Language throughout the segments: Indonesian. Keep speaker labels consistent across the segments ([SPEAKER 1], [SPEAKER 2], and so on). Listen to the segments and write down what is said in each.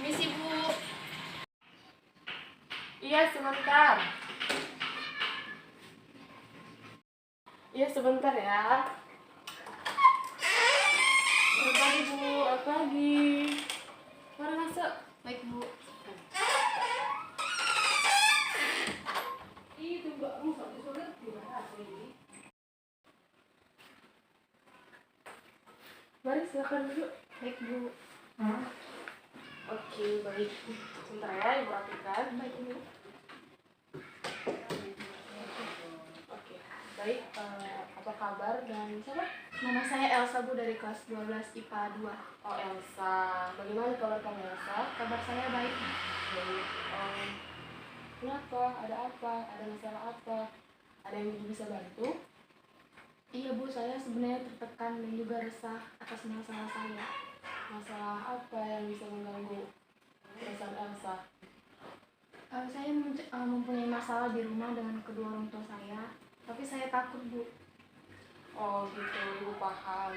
[SPEAKER 1] Misi Bu. Iya sebentar. Iya sebentar ya. Apa lagi Bu? Apa lagi? Mari masuk.
[SPEAKER 2] Baik Bu.
[SPEAKER 1] Itu Mbak rusak di sana gimana ini? Mari silakan duduk.
[SPEAKER 2] Baik Bu.
[SPEAKER 1] Oke baik. Sebentar ya Ibu rapikan.
[SPEAKER 2] Baik Bu.
[SPEAKER 1] Oke baik. Apa kabar dan siapa?
[SPEAKER 2] Nama saya Elsa Bu dari kelas 12 IPA 2.
[SPEAKER 1] Oh Elsa. Bagaimana kabar kamu Elsa?
[SPEAKER 2] Kabar saya baik.
[SPEAKER 1] Baik. Kenapa? Ada apa? Ada masalah apa? Ada yang Ibu bisa bantu?
[SPEAKER 2] Iya Bu, saya sebenarnya tertekan dan juga resah atas masalah saya.
[SPEAKER 1] Masalah apa yang bisa mengganggu perasaan Elsa?
[SPEAKER 2] Saya mempunyai masalah di rumah dengan kedua orang tua saya, tapi saya takut Bu.
[SPEAKER 1] Oh gitu, Ibu paham.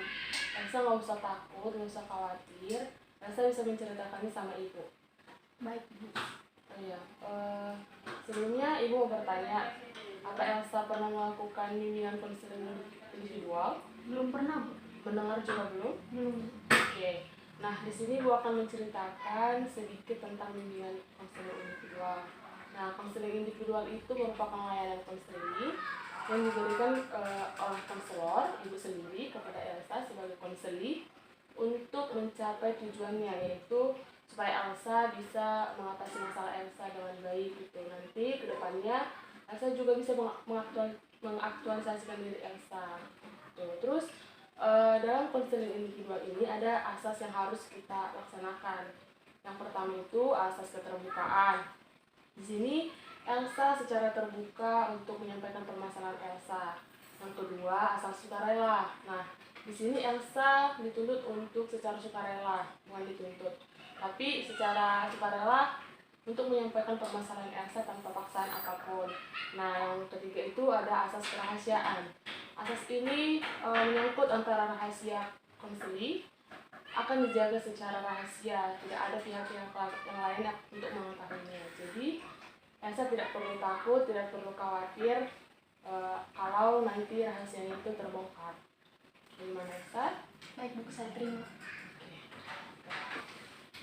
[SPEAKER 1] Elsa nggak usah takut, nggak usah khawatir. Elsa bisa menceritakannya sama Ibu.
[SPEAKER 2] Baik Bu.
[SPEAKER 1] Oh iya, sebelumnya Ibu mau bertanya, apa Elsa pernah melakukan bimbingan konseling individual?
[SPEAKER 2] Belum pernah Bu.
[SPEAKER 1] Mendengar juga belum?
[SPEAKER 2] Belum.
[SPEAKER 1] Oke. Nah, di sini Bu akan menceritakan sedikit tentang bimbingan konseling individual. Nah, konseling individual itu merupakan layanan konseling yang diberikan oleh konselor Ibu sendiri kepada Elsa sebagai konseli untuk mencapai tujuannya, yaitu supaya Elsa bisa mengatasi masalah Elsa dengan baik gitu. Nanti kedepannya Elsa juga bisa mengaktualisasikan diri Elsa. Tuh. Terus dalam konseling individual ini ada asas yang harus kita laksanakan. Yang pertama itu asas keterbukaan. Di sini Elsa secara terbuka untuk menyampaikan permasalahan Elsa. Yang kedua asas sukarela. Nah, di sini Elsa dituntut untuk secara sukarela, bukan dituntut, tapi secara sukarela untuk menyampaikan permasalahan Elsa tanpa paksaan apapun. Nah, yang ketiga itu ada asas kerahasiaan. Asas ini menyangkut antara rahasia konseli akan dijaga secara rahasia, tidak ada pihak-pihak yang lain untuk mengetahuinya. Jadi Elsa tidak perlu takut, tidak perlu khawatir kalau nanti rahasianya itu terbongkar. Bagaimana Elsa?
[SPEAKER 2] Baik Bu, saya terima.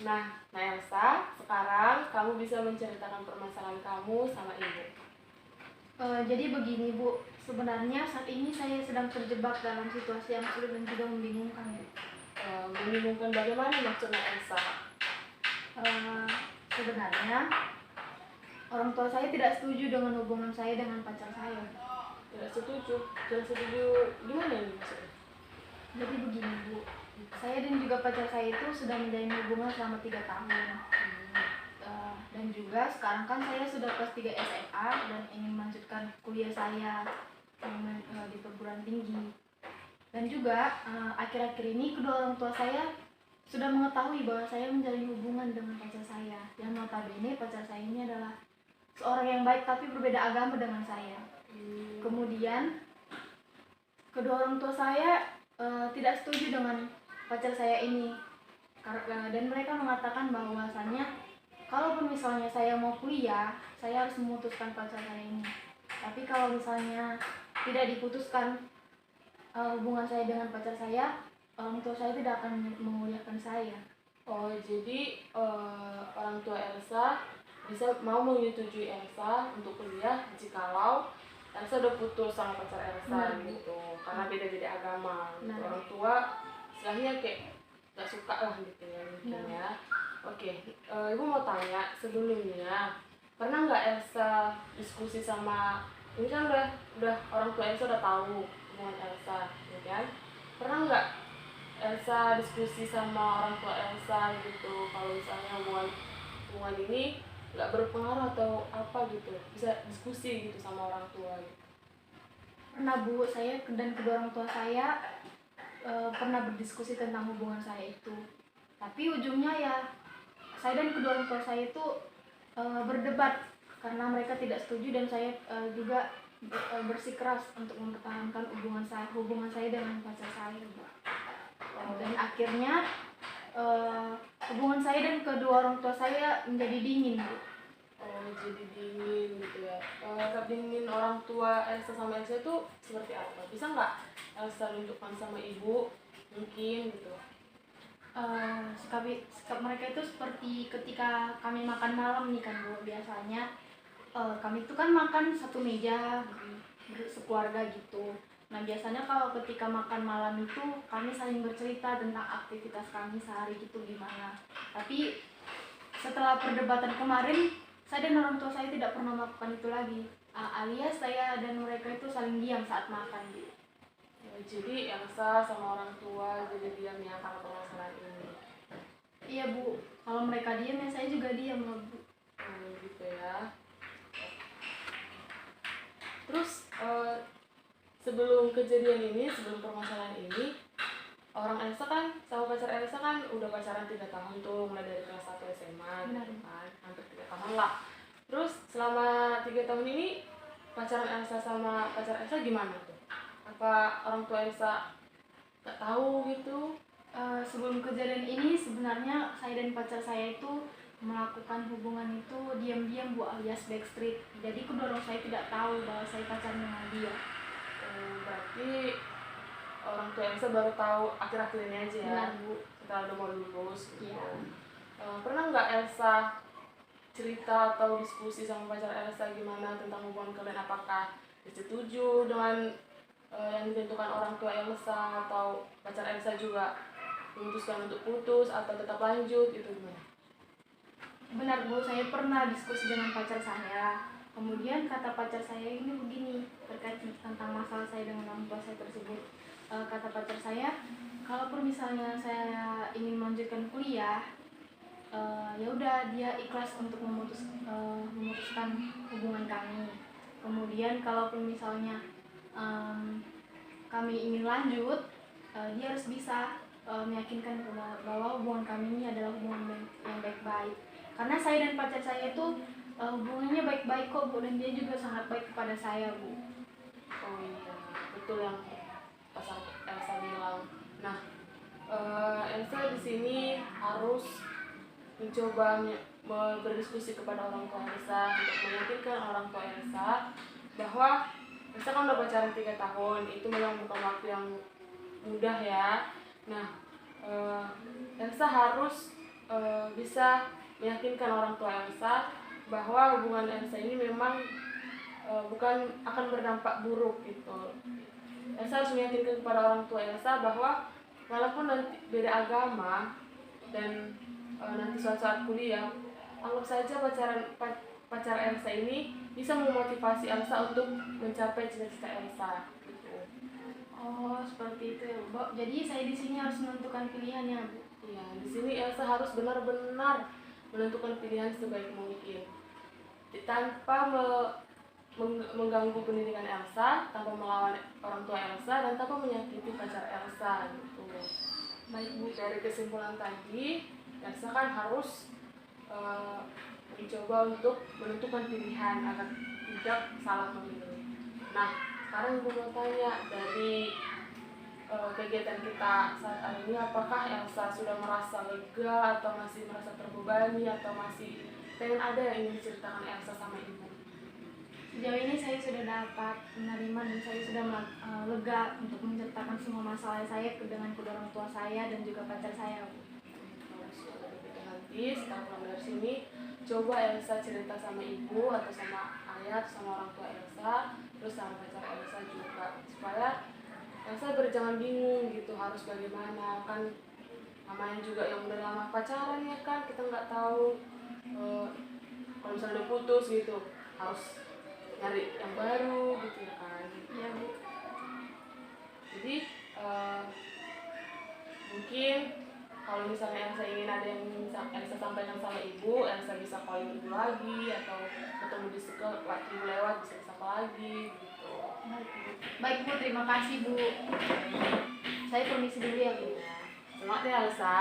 [SPEAKER 1] Nah Elsa, sekarang kamu bisa menceritakan permasalahan kamu sama Ibu.
[SPEAKER 2] Jadi begini Bu, sebenarnya saat ini saya sedang terjebak dalam situasi yang sulit dan juga membingungkan Bu.
[SPEAKER 1] Membingungkan bagaimana maksudnya Elsa?
[SPEAKER 2] Sebenarnya orang tua saya tidak setuju dengan hubungan saya dengan pacar saya.
[SPEAKER 1] Tidak setuju gimana ini maksudnya?
[SPEAKER 2] Jadi begini Bu, saya dan juga pacar saya itu sudah menjalin hubungan selama 3 tahun. Dan juga sekarang kan saya sudah kelas 3 SMA dan ingin melanjutkan kuliah saya di perguruan tinggi. Dan juga akhir-akhir ini kedua orang tua saya sudah mengetahui bahwa saya menjalin hubungan dengan pacar saya. Yang notabene pacar saya ini adalah seorang yang baik tapi berbeda agama dengan saya. Kemudian kedua orang tua saya tidak setuju dengan pacar saya ini, dan mereka mengatakan bahwasannya kalaupun misalnya saya mau kuliah, saya harus memutuskan pacar saya ini. Tapi kalau misalnya tidak diputuskan hubungan saya dengan pacar saya, orang tua saya tidak akan menguliahkan saya.
[SPEAKER 1] Oh, jadi orang tua Elsa bisa mau menyetujui Elsa untuk kuliah jikalau Elsa udah putus sama pacar Elsa gitu, karena beda-beda agama. Orang tua istilahnya kayak nggak suka lah gitu ya mungkin ya. Oke, ibu mau tanya sebelumnya, pernah nggak Elsa diskusi sama, ini kan udah orang tua Elsa udah tahu hubungan Elsa, ya kan? Pernah nggak Elsa diskusi sama orang tua Elsa gitu, kalau misalnya hubungan ini nggak berpengaruh atau apa gitu, bisa diskusi gitu sama orang tua gitu.
[SPEAKER 2] Pernah Bu, saya dan kedua orang tua saya pernah berdiskusi tentang hubungan saya itu. Tapi ujungnya ya saya dan kedua orang tua saya itu berdebat karena mereka tidak setuju, dan saya juga bersikeras untuk mempertahankan hubungan saya dengan pacar saya, Bu. Dan akhirnya hubungan saya dan kedua orang tua saya menjadi dingin, Bu.
[SPEAKER 1] Oh, jadi dingin gitu ya. Sikap dingin orang tua Elsa sama Elsa itu seperti apa? Bisa nggak Elsa tunjukkan sama ibu mungkin gitu?
[SPEAKER 2] Sikap mereka itu seperti ketika kami makan malam nih kan, Bu. Biasanya kami itu kan makan satu meja sekeluarga gitu. Nah, biasanya kalau ketika makan malam itu kami saling bercerita tentang aktivitas kami sehari gitu gimana. Tapi setelah perdebatan kemarin, saya dan orang tua saya tidak pernah melakukan itu lagi. Alias saya dan mereka itu saling diam saat makan gitu.
[SPEAKER 1] Ya, jadi Elsa sama orang tua jadi diam ya karena permasalahan ini.
[SPEAKER 2] Iya, Bu. Kalau mereka diam ya saya juga diam lah, Bu.
[SPEAKER 1] Gitu ya. Terus sebelum kejadian ini, sebelum permasalahan ini, orang Elsa kan sama pacar Elsa kan udah pacaran 3 tahun tuh, mulai dari kelas 1 SMA gitu kan, hampir 3 tahun lah. Terus selama 3 tahun ini pacaran Elsa sama pacar Elsa gimana tuh? Apa orang tua Elsa gak tahu gitu?
[SPEAKER 2] Sebelum kejadian ini sebenarnya saya dan pacar saya itu melakukan hubungan itu diam-diam, Bu, alias backstreet. Jadi kedua orang saya tidak tahu bahwa saya pacarnya sama dia.
[SPEAKER 1] Berarti orang tua Elsa baru tahu akhir-akhir ini aja ya?
[SPEAKER 2] Benar, Bu.
[SPEAKER 1] Setelah udah mau lulus gitu.
[SPEAKER 2] Iya.
[SPEAKER 1] Pernah nggak Elsa cerita atau diskusi sama pacar Elsa gimana tentang hubungan kalian? Apakah setuju dengan yang ditentukan orang tua Elsa, atau pacar Elsa juga memutuskan untuk putus atau tetap lanjut gitu gimana?
[SPEAKER 2] Benar, Bu, saya pernah diskusi dengan pacar saya. Kemudian kata pacar saya ini begini terkait tentang masalah saya dengan orang tua saya tersebut. Kata pacar saya, kalaupun misalnya saya ingin melanjutkan kuliah, ya udah dia ikhlas untuk memutuskan hubungan kami. Kemudian kalaupun misalnya kami ingin lanjut, dia harus bisa meyakinkan bahwa hubungan kami ini adalah hubungan yang baik-baik. Karena saya dan pacar saya itu hubungannya baik-baik kok, Bu, dan dia juga sangat baik kepada saya, Bu.
[SPEAKER 1] Oh iya, betul yang pacar Elsa bilang. Nah, Elsa di sini harus mencoba berdiskusi kepada orang tua Elsa untuk meyakinkan orang tua Elsa bahwa Elsa kan udah pacaran 3 tahun, itu memang bukan waktu yang mudah ya. Nah, Elsa harus bisa meyakinkan orang tua Elsa bahwa hubungan Elsa ini memang bukan akan berdampak buruk gitu. Elsa harus meyakinkan kepada orang tua Elsa bahwa walaupun nanti beda agama dan nanti suatu saat kuliah, anggap saja pacar Elsa ini bisa memotivasi Elsa untuk mencapai cita-cita Elsa gitu.
[SPEAKER 2] Oh, seperti itu ya, Bu. Jadi saya di sini harus menentukan pilihannya, Bu.
[SPEAKER 1] Iya, di sini Elsa harus benar-benar menentukan pilihan sebaik mungkin, tanpa mengganggu pendidikan Elsa, tanpa melawan orang tua Elsa, dan tanpa menyakiti pacar Elsa gitu. Baik, Bu, dari kesimpulan tadi, Elsa kan harus mencoba untuk menentukan pilihan agar tidak salah memilih. Nah, sekarang Ibu mau tanya, dari kegiatan kita saat ini, apakah Elsa sudah merasa lega atau masih merasa terbebani atau masih pengen ada yang ingin diceritakan Elsa sama Ibu?
[SPEAKER 2] Sejauh ini saya sudah dapat menerima dan saya sudah lega untuk menceritakan semua masalah saya dengan kedua orang tua saya dan juga pacar saya, Bu.
[SPEAKER 1] Nanti setelah pulang dari sini, coba Elsa cerita sama ibu atau sama ayah, sama orang tua Elsa, terus sama pacar Elsa juga, supaya Elsa jangan bingung gitu harus bagaimana. Kan namanya juga yang udah lama pacaran ya kan, kita nggak tahu kalau misalnya udah putus gitu harus nyari yang baru gitu ya kan.
[SPEAKER 2] Iya Bu.
[SPEAKER 1] Jadi mungkin kalau misalnya Elsa ingin ada yang Elsa sampaikan sama ibu, Elsa bisa calling ibu lagi atau ketemu di sekolah waktu ibu lewat bisa disapa lagi gitu.
[SPEAKER 2] Baik Bu, terima kasih Bu. Saya permisi dulu ya Bu.
[SPEAKER 1] Semangat ya Elsa.